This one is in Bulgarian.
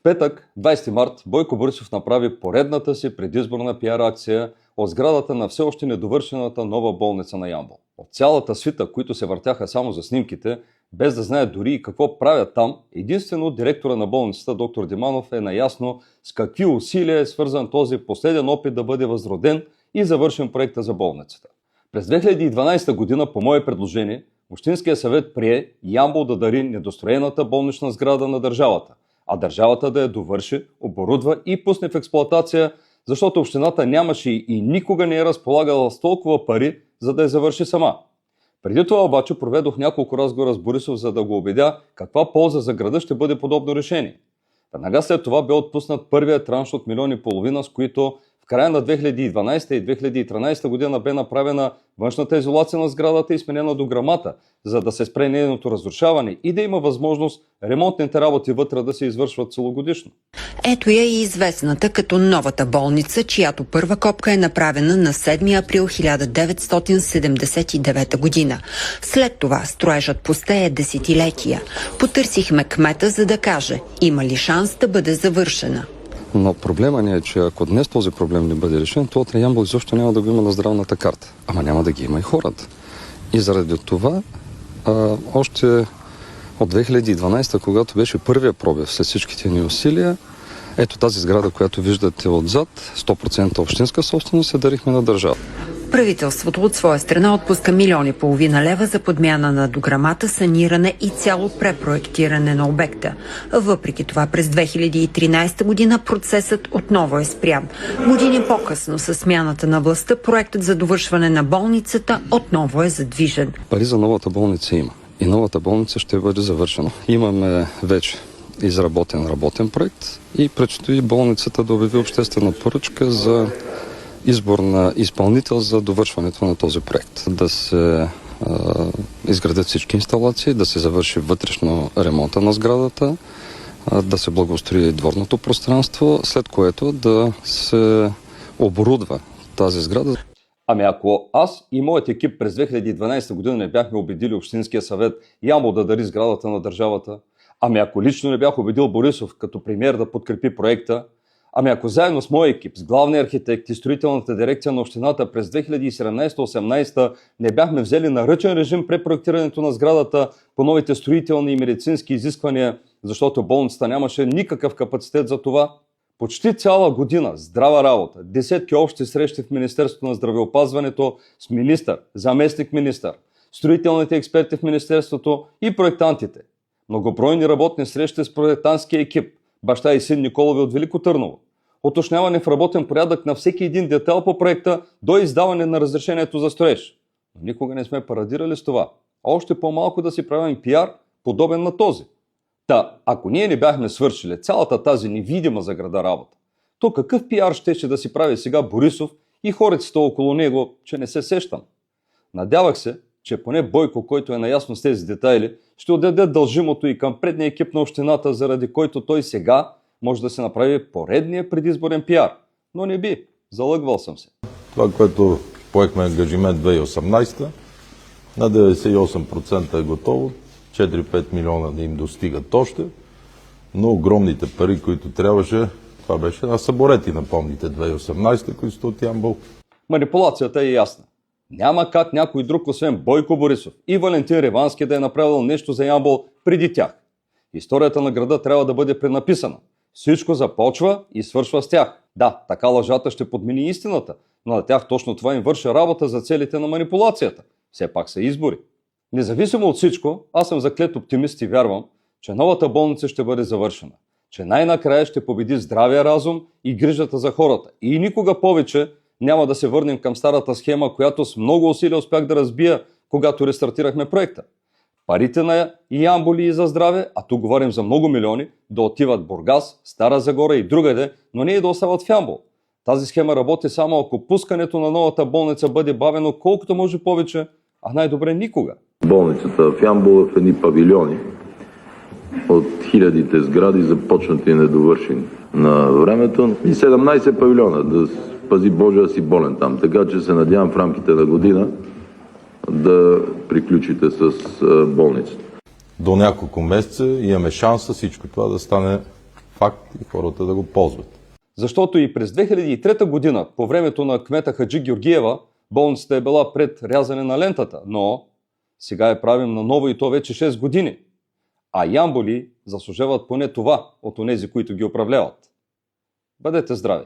петък, 20 март, Бойко Борисов направи поредната си предизборна пиар акция от сградата на все още недовършената нова болница на Ямбол. От цялата свита, които се въртяха само за снимките, без да знаят дори и какво правят там, единствено директора на болницата, доктор Диманов, е наясно с какви усилия е свързан този последен опит да бъде възроден и завършен проекта за болницата. През 2012 година, по мое предложение, Общинския съвет прие Ямбол да дари недостроената болнична сграда на държавата, а държавата да я довърши, оборудва и пусне в експлоатация, защото общината нямаше и никога не е разполагала с толкова пари, за да я завърши сама. Преди това обаче проведох няколко разговора с Борисов, за да го убедя каква полза за града ще бъде подобно решение. Веднага след това бе отпуснат първият транш от 1,5 милиона, с които в края на 2012 и 2013 година бе направена външната изолация на сградата и сменена дограмата, за да се спре нейното разрушаване и да има възможност ремонтните работи вътре да се извършват целогодишно. Ето я и известната като новата болница, чиято първа копка е направена на 7 април 1979 година. След това строежът пустее десетилетия. Потърсихме кмета, за да каже, има ли шанс да бъде завършена. Но проблема ни е, че ако днес този проблем не бъде решен, то утре Ямбол изобщо няма да го има на здравната карта. Ама няма да ги има и хората. И заради това, още от 2012, когато беше първия пробив след всичките ни усилия, ето тази сграда, която виждате отзад, 100% общинска собственост, се дарихме на държава. Правителството от своя страна отпуска 1,5 милиона лева за подмяна на дограмата, саниране и цяло препроектиране на обекта. Въпреки това през 2013 година процесът отново е спрян. Години по-късно със смяната на властта проектът за довършване на болницата отново е задвижен. Пари за новата болница има. И новата болница ще бъде завършена. Имаме вече изработен работен проект и предстои болницата да обяви обществена поръчка за избор на изпълнител за довършването на този проект. Да се изградят всички инсталации, да се завърши вътрешно ремонта на сградата, да се благоустрои дворното пространство, след което да се оборудва тази сграда. Ами ако аз и моят екип през 2012 година не бяхме убедили Общинския съвет Ямбол да дари сградата на държавата, ами ако лично не бях убедил Борисов като премиер да подкрепи проекта, ами ако заедно с моя екип, с главния архитект и строителната дирекция на общината през 2017-18 не бяхме взели на ръчен режим препроектирането на сградата по новите строителни и медицински изисквания, защото болницата нямаше никакъв капацитет за това, почти цяла година здрава работа, десетки общи срещи в Министерството на здравеопазването с министър, заместник-министър, строителните експерти в Министерството и проектантите, многобройни работни срещи с проектантския екип, баща и син Николови от Велико Търново, уточняване в работен порядък на всеки един детайл по проекта до издаване на разрешението за строеж. Но никога не сме парадирали с това, а още по-малко да си правим пиар, подобен на този. Та, ако ние не бяхме свършили цялата тази невидима за града работа, то какъв пиар щеше да си прави сега Борисов и хорицата около него, че не се сещам? Надявах се, че поне Бойко, който е наясно с тези детайли, ще отдаде дължимото и към предния екип на общината, заради който той сега може да се направи поредния предизборен пиар. Но не би. Залъгвал съм се. Това, което поехме ангажимент 2018, на 98% е готово. 4-5 милиона да им достигат още, но огромните пари, които трябваше, това беше на Съборети, напомните, 2018, които сте от Ямбол. Манипулацията е ясна. Няма как някой друг, освен Бойко Борисов и Валентин Ревански, да е направил нещо за Ямбол преди тях. Историята на града трябва да бъде пренаписана. Всичко започва и свършва с тях. Да, така лъжата ще подмени истината, но на тях точно това им върши работа за целите на манипулацията. Все пак са избори. Независимо от всичко, аз съм заклет оптимист и вярвам, че новата болница ще бъде завършена. Че най-накрая ще победи здравия разум и грижата за хората. И никога повече няма да се върнем към старата схема, която с много усилия успях да разбия, когато рестартирахме проекта. Парите на Ямбол и за здраве, а тук говорим за много милиони, да отиват в Бургас, Стара Загора и другаде, но не и да остават в Ямбол. Тази схема работи само ако пускането на новата болница бъде бавено колкото може повече, а най-добре никога. Болницата в Ямбол е в едни павилиони от хилядите сгради, започнати и недовършени на времето. И 17 павилиона, да пази Боже да си болен там. Така че се надявам в рамките на година да приключите с болницата. До няколко месеца имаме шанса всичко това да стане факт и хората да го ползват. Защото и през 2003 година, по времето на кмета Хаджи Георгиева, болницата е била пред рязане на лентата, но сега я правим наново и то вече 6 години. А ямболи заслужават поне това от онези, които ги управляват. Бъдете здрави!